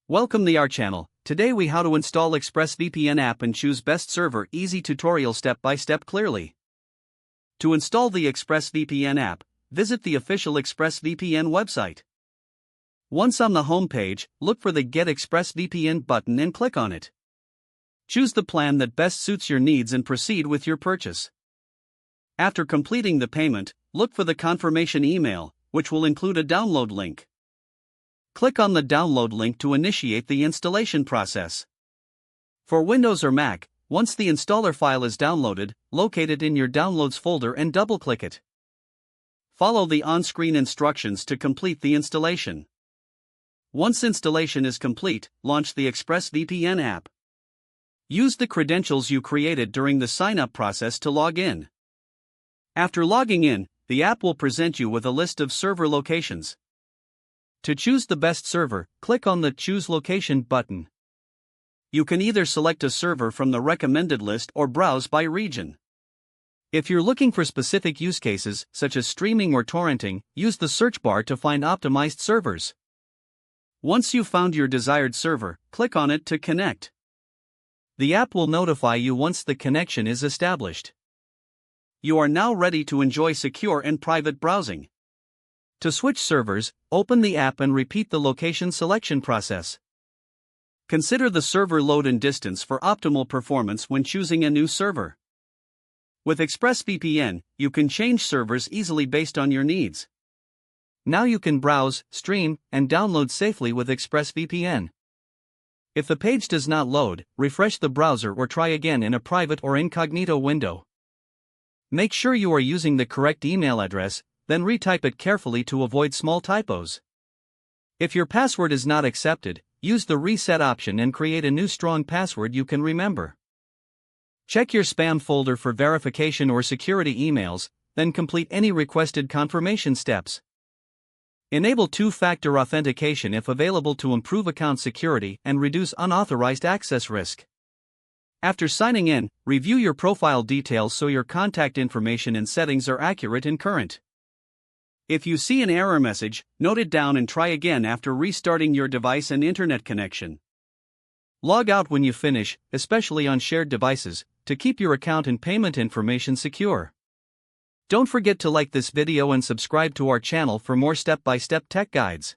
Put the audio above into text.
Welcome to our channel. Today we how to install ExpressVPN app and choose best server. Easy tutorial step by step clearly. To install the ExpressVPN app, visit the official ExpressVPN website. Once on the home page, look for the Get ExpressVPN button and click on it. Choose the plan that best suits your needs and proceed with your purchase. After completing the payment, look for the confirmation email, which will include a download link. Click on the download link to initiate the installation process. For Windows or Mac, once the installer file is downloaded, locate it in your Downloads folder and double-click it. Follow the on-screen instructions to complete the installation. Once installation is complete, launch the ExpressVPN app. Use the credentials you created during the sign-up process to log in. After logging in, the app will present you with a list of server locations. To choose the best server, click on the Choose Location button. You can either select a server from the recommended list or browse by region. If you're looking for specific use cases, such as streaming or torrenting, use the search bar to find optimized servers. Once you've found your desired server, click on it to connect. The app will notify you once the connection is established. You are now ready to enjoy secure and private browsing. To switch servers, open the app and repeat the location selection process. Consider the server load and distance for optimal performance when choosing a new server. With ExpressVPN, you can change servers easily based on your needs. Now you can browse, stream, and download safely with ExpressVPN. If the page does not load, refresh the browser or try again in a private or incognito window. Make sure you are using the correct email address, then retype it carefully to avoid small typos. If your password is not accepted, use the reset option and create a new strong password you can remember. Check your spam folder for verification or security emails, then complete any requested confirmation steps. Enable two-factor authentication if available to improve account security and reduce unauthorized access risk. After signing in, review your profile details so your contact information and settings are accurate and current. If you see an error message, note it down and try again after restarting your device and internet connection. Log out when you finish, especially on shared devices, to keep your account and payment information secure. Don't forget to like this video and subscribe to our channel for more step-by-step tech guides.